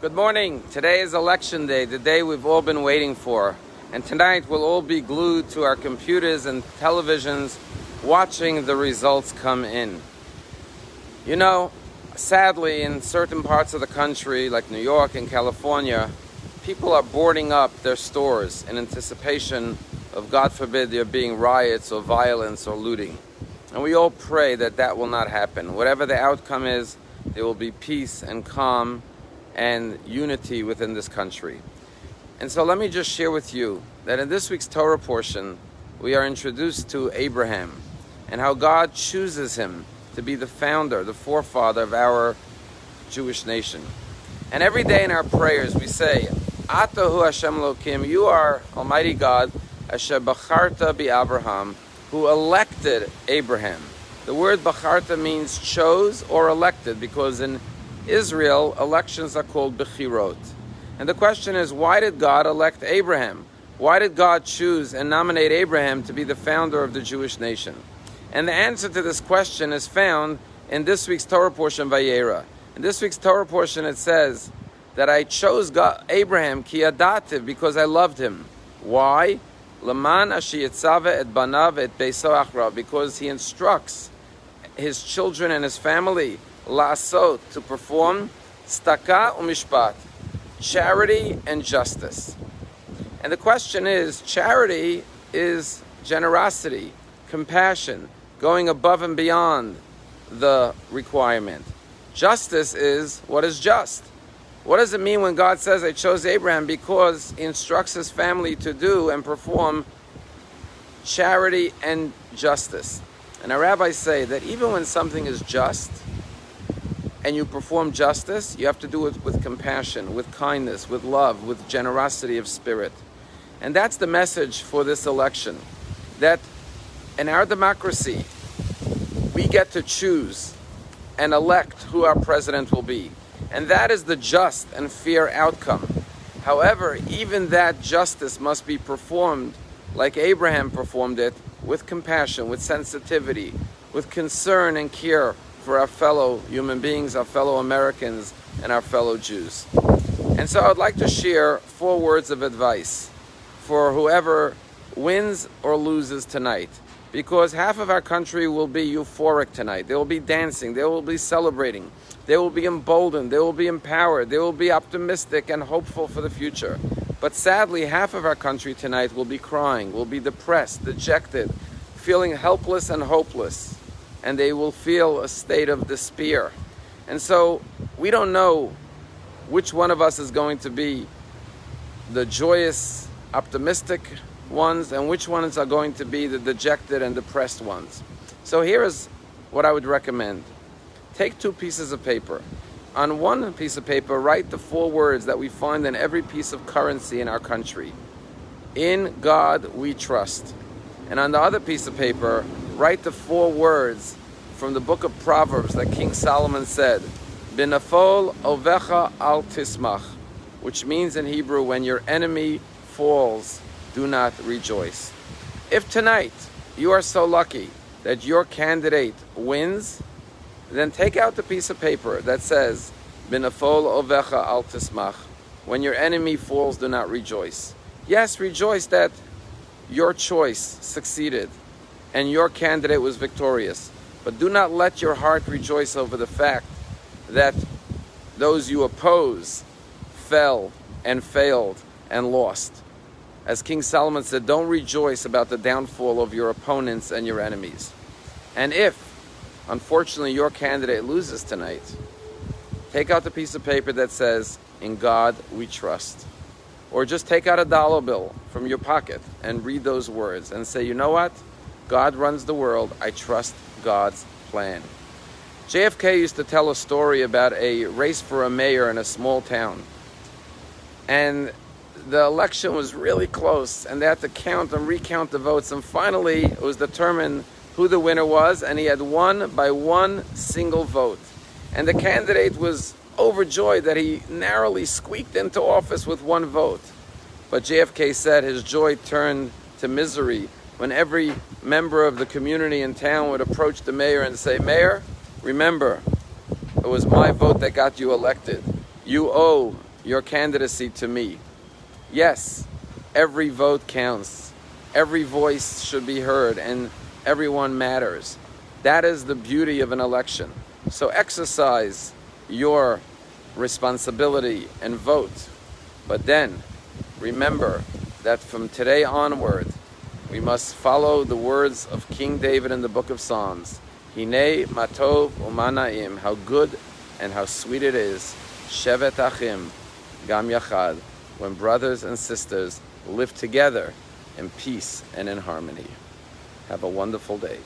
Good morning. Today is election day, the day we've all been waiting for. And tonight we'll all be glued to our computers and televisions watching the results come in. You know, sadly, in certain parts of the country, like New York and California, people are boarding up their stores in anticipation of, God forbid, there being riots or violence or looting. And we all pray that that will not happen. Whatever the outcome is, there will be peace and calm and unity within this country. And so let me just share with you that in this week's Torah portion, we are introduced to Abraham and how God chooses him to be the founder, the forefather of our Jewish nation. And every day in our prayers we say, Atahu Hashem Elokim, you are Almighty God, Asher Bacharta Bi-Abraham, who elected Abraham. The word Bacharta means chose or elected, because in Israel, elections are called Bechirot. And the question is, why did God elect Abraham? Why did God choose and nominate Abraham to be the founder of the Jewish nation? And the answer to this question is found in this week's Torah portion, Vayera. In this week's Torah portion, it says that I chose Abraham ki adativ, because I loved him. Why? Laman ashi yitzave et banav et beiso achra, because he instructs his children and his family la'asot, to perform staka u'mishpat, charity and justice. And the question is, charity is generosity, compassion, going above and beyond the requirement. Justice is what is just. What does it mean when God says, I chose Abraham? Because he instructs his family to do and perform charity and justice. And our rabbis say that even when something is just and you perform justice, you have to do it with compassion, with kindness, with love, with generosity of spirit. And that's the message for this election, that in our democracy, we get to choose and elect who our president will be. And that is the just and fair outcome. However, even that justice must be performed like Abraham performed it, with compassion, with sensitivity, with concern and care for our fellow human beings, our fellow Americans, and our fellow Jews. And so I'd like to share 4 words of advice for whoever wins or loses tonight. Because half of our country will be euphoric tonight. They will be dancing. They will be celebrating. They will be emboldened. They will be empowered. They will be optimistic and hopeful for the future. But sadly, half of our country tonight will be crying, will be depressed, dejected, feeling helpless and hopeless. And they will feel a state of despair. And so we don't know which one of us is going to be the joyous, optimistic ones and which ones are going to be the dejected and depressed ones. So here is what I would recommend. Take 2 pieces of paper. On one piece of paper, write the 4 words that we find in every piece of currency in our country. In God we trust. And on the other piece of paper, write the 4 words from the book of Proverbs that King Solomon said, Binafol ovecha al tismach, which means in Hebrew, when your enemy falls, do not rejoice. If tonight you are so lucky that your candidate wins, then take out the piece of paper that says, Binafol ovecha al tismach, when your enemy falls, do not rejoice. Yes, rejoice that your choice succeeded and your candidate was victorious. But do not let your heart rejoice over the fact that those you oppose fell and failed and lost. As King Solomon said, don't rejoice about the downfall of your opponents and your enemies. And if, unfortunately, your candidate loses tonight, take out the piece of paper that says, in God we trust. Or just take out a dollar bill from your pocket and read those words and say, you know what? God runs the world. I trust God's plan. JFK used to tell a story about a race for a mayor in a small town. And the election was really close, and they had to count and recount the votes. And finally, it was determined who the winner was, and he had won by 1 single vote. And the candidate was overjoyed that he narrowly squeaked into office with 1 vote. But JFK said his joy turned to misery when every member of the community in town would approach the mayor and say, Mayor, remember, it was my vote that got you elected. You owe your candidacy to me. Yes, every vote counts. Every voice should be heard, and everyone matters. That is the beauty of an election. So exercise your responsibility and vote. But then, remember that from today onward, we must follow the words of King David in the book of Psalms. Hinei matov umanaim, how good and how sweet it is, shevet achim gam yachad, when brothers and sisters live together in peace and in harmony. Have a wonderful day.